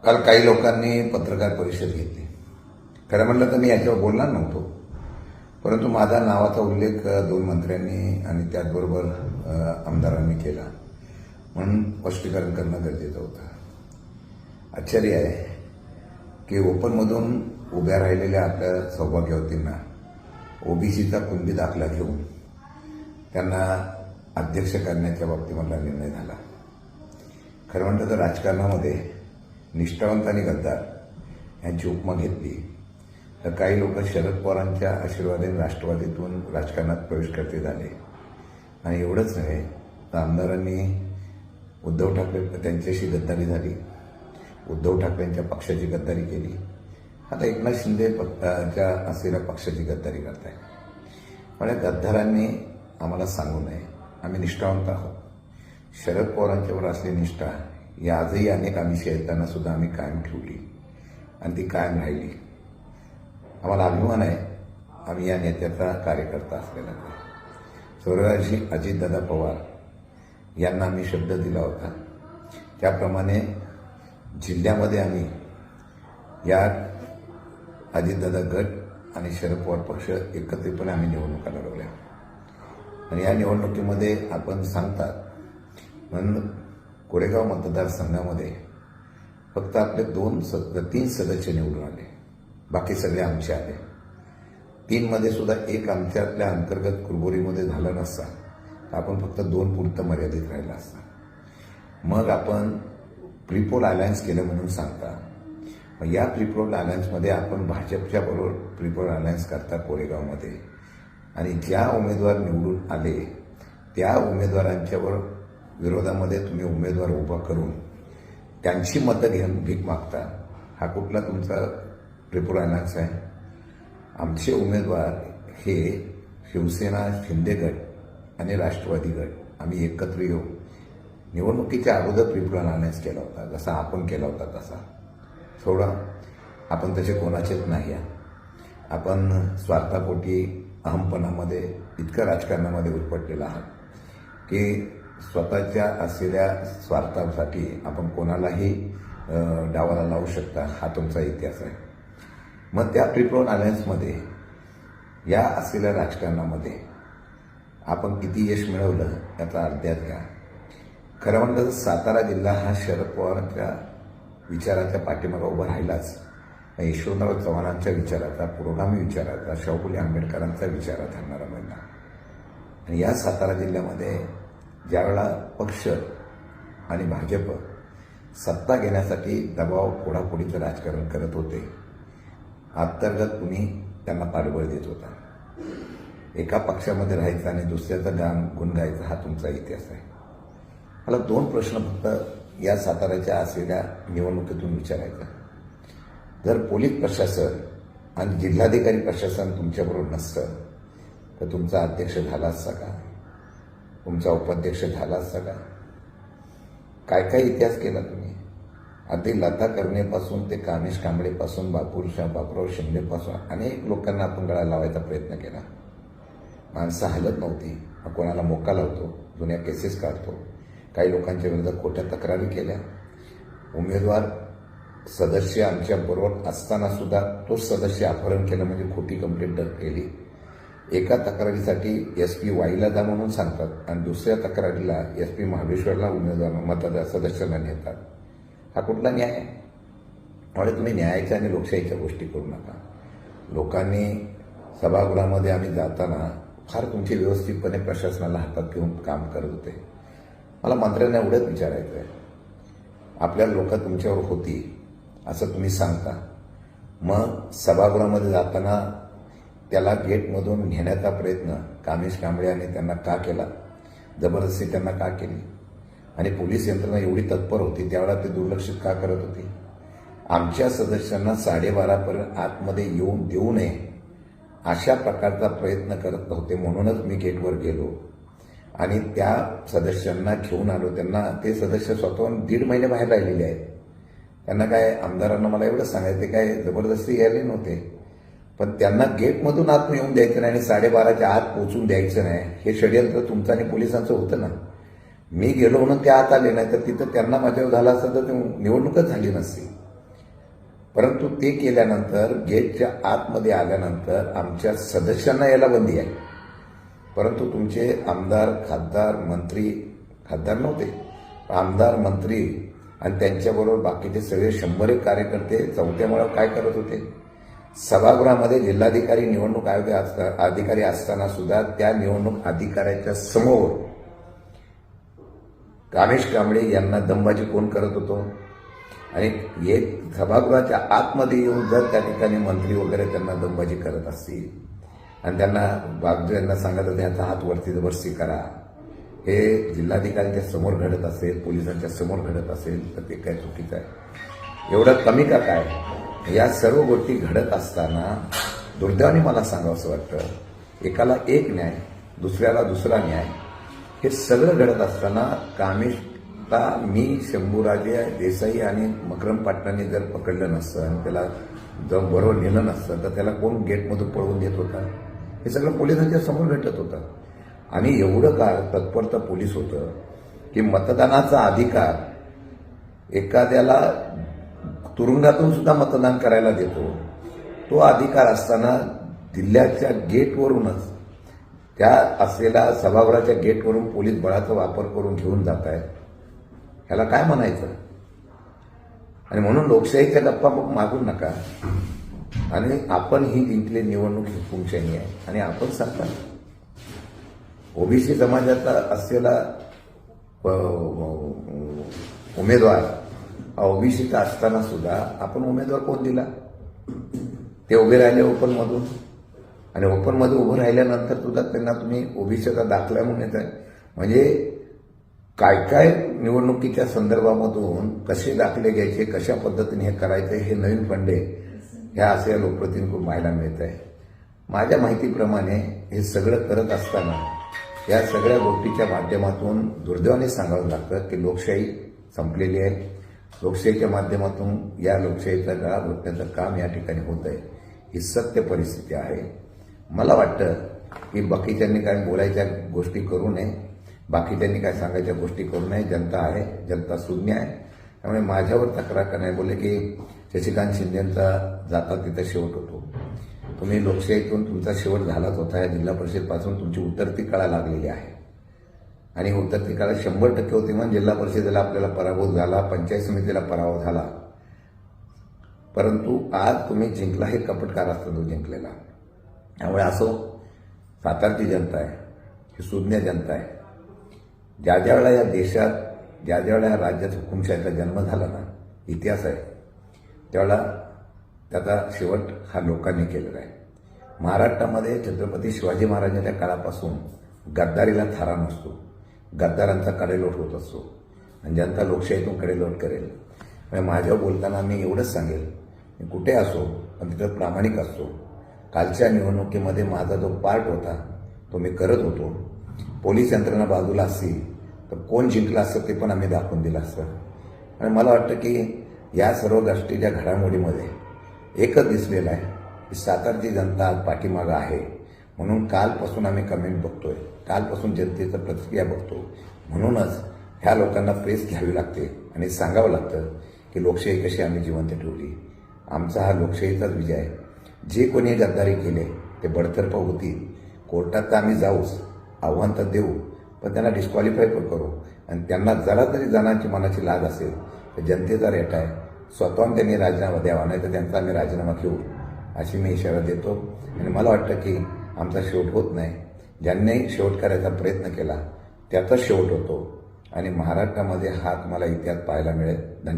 काल काही लोकांनी पत्रकार परिषद घेतली. खरं म्हणलं तर मी याच्यावर बोलणार नव्हतो, परंतु माझा नावाचा उल्लेख दोन मंत्र्यांनी आणि त्याचबरोबर आमदारांनी केला म्हणून स्पष्टीकरण करणं गरजेचं होतं. आश्चर्य आहे की ओपनमधून उभ्या राहिलेल्या आपल्या सौभाग्यवतींना ओबीसीचा कुणबी दाखला घेऊन त्यांना अध्यक्ष करण्याच्या बाबतीमधला निर्णय झाला. खरं म्हणतं तर राजकारणामध्ये निष्ठावंत आणि गद्दार यांची उपमा घेतली तर काही लोक शरद पवारांच्या आशीर्वादाने राष्ट्रवादीतून राजकारणात प्रवेश करते झाले. आणि एवढंच नव्हे तर आमदारांनी उद्धव ठाकरे त्यांच्याशी गद्दारी झाली, उद्धव ठाकरेंच्या पक्षाची गद्दारी केली. आता एकनाथ शिंदे पक्षाच्या असलेल्या पक्षाची गद्दारी करताय. पण या गद्दारांनी आम्हाला सांगू नये, आम्ही निष्ठावंत आहोत. शरद पवारांच्यावर असलेली निष्ठा ही आजही अनेक आमिषे येताना सुद्धा आम्ही कायम ठेवली आणि ती कायम राहिली. आम्हाला अभिमान आहे आम्ही या नेत्याचा कार्यकर्ता असलेला. स्वर्गीय अजितदादा पवार यांना आम्ही शब्द दिला होता, त्याप्रमाणे जिल्ह्यामध्ये आम्ही या अजितदादा गट आणि शरद पवार पक्ष एकत्रितपणे आम्ही निवडणुका लढवल्या. आणि या निवडणुकीमध्ये आपण सांगतात म्हणून कोरेगाव मतदारसंघामध्ये फक्त आपले 3 सदस्य निवडून आले, बाकी सगळे आमचे आले. 3 मध्ये सुद्धा एक आमच्यातल्या अंतर्गत कुरबुरीमध्ये झाला नसता तर आपण फक्त 2 पुरतं मर्यादित राहिला असता. मग आपण प्रीपोल अलायन्स केलं म्हणून सांगता. या प्रीपोल अलायन्समध्ये आपण भाजपच्या बरोबर प्रीपोल अलायन्स करता कोरेगावमध्ये. आणि ज्या उमेदवार निवडून आले त्या उमेदवारांच्यावर विरोधामध्ये तुम्ही उमेदवार उभा करून त्यांची मतं घेऊन भीक मागता. हा कुठला तुमचा प्रीपोल अलायन्स आहे? आमचे उमेदवार हे शिवसेना, शिंदे गट आणि राष्ट्रवादी गट आम्ही एकत्र येऊन निवडणुकीच्या अगोदर प्रीपोल अलायन्स केला होता, जसा आपण केला होता तसा. थोडा आपण तसे कोणाचेच नाही आहे. आपण स्वार्थापोटी अहमपणामध्ये इतकं राजकारणामध्ये उरपटलेला आहात की स्वतःच्या असलेल्या स्वार्थासाठी आपण कोणालाही डावाला लावू शकता, हा तुमचा इतिहास आहे. मग त्या प्रीपोल अलायन्समध्ये या असलेल्या राजकारणामध्ये आपण किती यश मिळवलं याचा अर्ध्यात घ्या. खरं म्हणलं तर सातारा जिल्हा हा शरद पवारांच्या विचाराच्या पाठीमागे उभा राहिलाच. यशवंतराव चव्हाणांच्या विचाराचा, पुरोगामी विचाराचा, शाहू फुले आंबेडकरांचा विचार धरणारा महिना. आणि या सातारा जिल्ह्यामध्ये ज्यावेळेला पक्ष आणि भाजप सत्ता घेण्यासाठी दबाव फोडाफोडीचं राजकारण करत होते, अंतर्गत कुणी त्यांना पाठबळ देत होता. एका पक्षामध्ये राहायचं आणि दुसऱ्याचा गुण गायचा हा तुमचा इतिहास आहे. मला 2 प्रश्न फक्त या साताऱ्याच्या असलेल्या निवडणुकीतून विचारायचा. जर पोलीस प्रशासन आणि जिल्हाधिकारी प्रशासन तुमच्याबरोबर नसतं तर तुमचा अध्यक्ष झाला असता का? तुमचा उपाध्यक्ष झाला असता का? काय काय इतिहास केला तुम्ही? अगदी लता कर्णेपासून ते कामेश कांबळेपासून बापूराव शिंदेपासून अनेक लोकांना आपण गळा लावायचा प्रयत्न केला. माणसं हलत नव्हती. कोणाला मोका लावतो, जुन्या केसेस काढतो. काही लोकांच्या विरोधात खोट्या तक्रारी केल्या. उमेदवार सदस्य आमच्या बरोबर असताना सुद्धा तो सदस्य अपहरण केलं म्हणजे खोटी कंप्लेंट केली. एका तक्रारीसाठी SP वाईला जा म्हणून सांगतात आणि दुसऱ्या तक्रारीला SP महाबळेश्वरला उमेदवार मतदार सदस्यांना नेतात. हा कुठला न्याय आहे? त्यामुळे तुम्ही न्यायाच्या आणि लोकशाहीच्या गोष्टी करू नका. लोकांनी सभागृहामध्ये आम्ही जाताना फार तुमची व्यवस्थितपणे प्रशासनाला हातात घेऊन काम करत होते. मला मंत्र्यांना एवढंच विचारायचं आहे, आपल्या लोक तुमच्यावर होती असं तुम्ही सांगता, मग सभागृहामध्ये जाताना त्याला गेटमधून घेण्याचा प्रयत्न कामेश कांबळे आणि त्यांना का केला? जबरदस्ती त्यांना का केली? आणि पोलीस यंत्रणा एवढी तत्पर होती त्यावेळेला ते दुर्लक्षित का करत होती? आमच्या सदस्यांना 12:30पर्यंत आतमध्ये येऊन देऊ नये अशा प्रकारचा प्रयत्न करत होते. म्हणूनच मी गेटवर गेलो आणि त्या सदस्यांना घेऊन आलो. त्यांना ते सदस्य स्वतःहून 1.5 महिने बाहेर राहिलेले आहेत. त्यांना काय आमदारांना मला एवढं सांगायचं काय जबरदस्ती घ्यायला नव्हते, पण त्यांना गेटमधून आत येऊन द्यायचं नाही आणि 12:30च्या आत पोचून द्यायचं नाही. हे षडयंत्र तुमचं आणि पोलिसांचं होतं ना. मी गेलो म्हणून ते आत आले नाही तर तिथं त्यांना माझ्यावर झाला असता तर निवडणूकच झाली नसती. परंतु ते केल्यानंतर गेटच्या आतमध्ये आल्यानंतर आमच्या सदस्यांना यायला बंदी आहे. परंतु तुमचे आमदार, खासदार, मंत्री, खासदार नव्हते, आमदार, मंत्री आणि त्यांच्याबरोबर बाकीचे सगळे 100 कार्यकर्ते चौथ्या माळ्यावर काय करत होते? सभागृहामध्ये जिल्हाधिकारी, निवडणूक आयोग अधिकारी असताना सुद्धा त्या निवडणूक अधिकाऱ्याच्या समोर रमेश कांबळे यांना दमबाजी कोण करत होतो? आणि एक सभागृहाच्या आतमध्ये येऊन जर त्या ठिकाणी मंत्री वगैरे त्यांना दमबाजी करत असतील आणि त्यांना सांगत होते ह्याचा हात वरती जबरदस्ती करा, हे जिल्हाधिकाऱ्यांच्या समोर घडत असेल, पोलिसांच्या समोर घडत असेल तर ते काय चुकीचं आहे? एवढं कमी का काय? या सर्व गोष्टी घडत असताना दुर्दैवाने मला सांगावंसं वाटतं, एकाला एक न्याय, दुसऱ्याला दुसरा न्याय, हे सगळं घडत असताना कामिष्टा, मी, शंभूराजे देसाई आणि मकरम पाटलांनी जर पकडलं नसतं आणि त्याला जर बरोबर नेलं नसतं तर त्याला कोण गेटमधून पळवून देत होता? हे सगळं पोलिसांच्या समोर घडत होतं. आणि एवढं काळ तत्परता पोलीस होतं की मतदानाचा अधिकार एखाद्याला तुरुंगातून सुद्धा मतदान करायला देतो, तो अधिकार असताना जिल्ह्याच्या गेटवरूनच त्या असलेल्या सभागृहाच्या गेटवरून पोलीस बळाचा वापर करून घेऊन जात आहेत. ह्याला काय म्हणायचं? आणि म्हणून लोकशाहीच्या गप्पा मागू नका. आणि आपण ही जिंकली निवडणूक ही हुकुमशाही आहे आणि आपण सांगता ओबीसी समाजाचा असलेला उमेदवार ओबीसीचा असताना सुद्धा आपण उमेदवार कोण दिला? ते उभे राहिले ओपनमधून, आणि ओपनमध्ये उभं राहिल्यानंतर सुद्धा त्यांना तुम्ही ओबीसीचा दाखला म्हणून येत आहे. म्हणजे काय काय निवडणुकीच्या संदर्भामधून कसे दाखले घ्यायचे, कशा पद्धतीने हे करायचे, हे नवीन फंडे ह्या असे लोकप्रतिनिधींकडून पाहायला मिळत आहे. माझ्या माहितीप्रमाणे हे सगळं करत असताना या सगळ्या गोष्टीच्या माध्यमातून दुर्दैवाने सांगावं लागतं की लोकशाही संपलेली आहे. लोकशाहीच्या माध्यमातून या लोकशाहीचा गळा घोटण्याचं काम या ठिकाणी होत आहे. ही सत्य परिस्थिती आहे. मला वाटतं की बाकीच्यांनी काय बोलायच्या गोष्टी करू नये, बाकीच्यांनी काय सांगायच्या गोष्टी करू नये. जनता आहे, जनता शून्य आहे. त्यामुळे माझ्यावर तक्रार करणे बोलले की शशिकांत शिंदेंचा जाता तिथं शेवट होतो. तुम्ही लोकशाहीतून तुमचा शेवट झालाच होता. या जिल्हा परिषदपासून तुमची उतरती कळा लागलेली आहे आणि उतरती कळा 100% होती. म्हणून जिल्हा परिषदेला आपल्याला पराभव झाला, पंचायत समितीला पराभव झाला. परंतु आज तुम्ही जिंकला हे कपटकार असतो तो जिंकलेला. त्यामुळे असो, सातारची जनता आहे, ही सुज्ञ जनता आहे. ज्या ज्या वेळेला या देशात, ज्या ज्या वेळेला या राज्यात हुकुमशाहीचा जन्म झाला ना, इतिहास आहे, त्यावेळेला त्याचा शेवट हा लोकांनी केलेला आहे. महाराष्ट्रामध्ये छत्रपती शिवाजी महाराजांच्या काळापासून गद्दारीला थारा नसतो. गद्दारांचा कडेलोट होत असतो आणि जनता लोकशाहीतून कडेलोट करेल. माझ्यावर बोलताना मी एवढंच सांगेल, मी कुठे असो पण तिथं प्रामाणिक असतो. कालच्या निवडणुकीमध्ये माझा जो पार्ट होता तो मी करत होतो. पोलीस यंत्रणा बाजूला असती तर कोण जिंकलं असतं ते पण आम्ही दाखवून दिलं असतं. आणि मला वाटतं की या सर्व गोष्टीच्या घडामोडीमध्ये एकच दिसलेलं आहे की सातारची जनता आज पाठीमागं आहे. म्हणून कालपासून आम्ही कमेंट बघतोय, कालपासून जनतेचं प्रतिक्रिया बघतो. म्हणूनच ह्या लोकांना प्रेस घ्यावी लागते आणि सांगावं लागतं की लोकशाही कशी आम्ही जिवंत ठेवली. आमचा हा लोकशाहीचाच विजय आहे. जे कोणी गद्दारी केले ते बडतर्फ होतील. कोर्टात तर आम्ही जाऊच, आव्हान तर देऊ, पण त्यांना डिस्क्वालिफाय पण करू. आणि त्यांना जरा तरी जणांची मनाची लाज असेल तर जनतेचा रेटा आहे, स्वतःहून त्यांनी राजीनामा द्यावा, नाही तर त्यांचा आम्ही राजीनामा घेऊ, अशी मी इशारा देतो. आणि मला वाटतं की आमचा शेवट होत नाही. ज्यांनी शेवट करायचा प्रयत्न केला त्याचाच शेवट होतो आणि महाराष्ट्रामध्ये हा तुम्हाला इतिहास पाहायला मिळेल. धन्यवाद.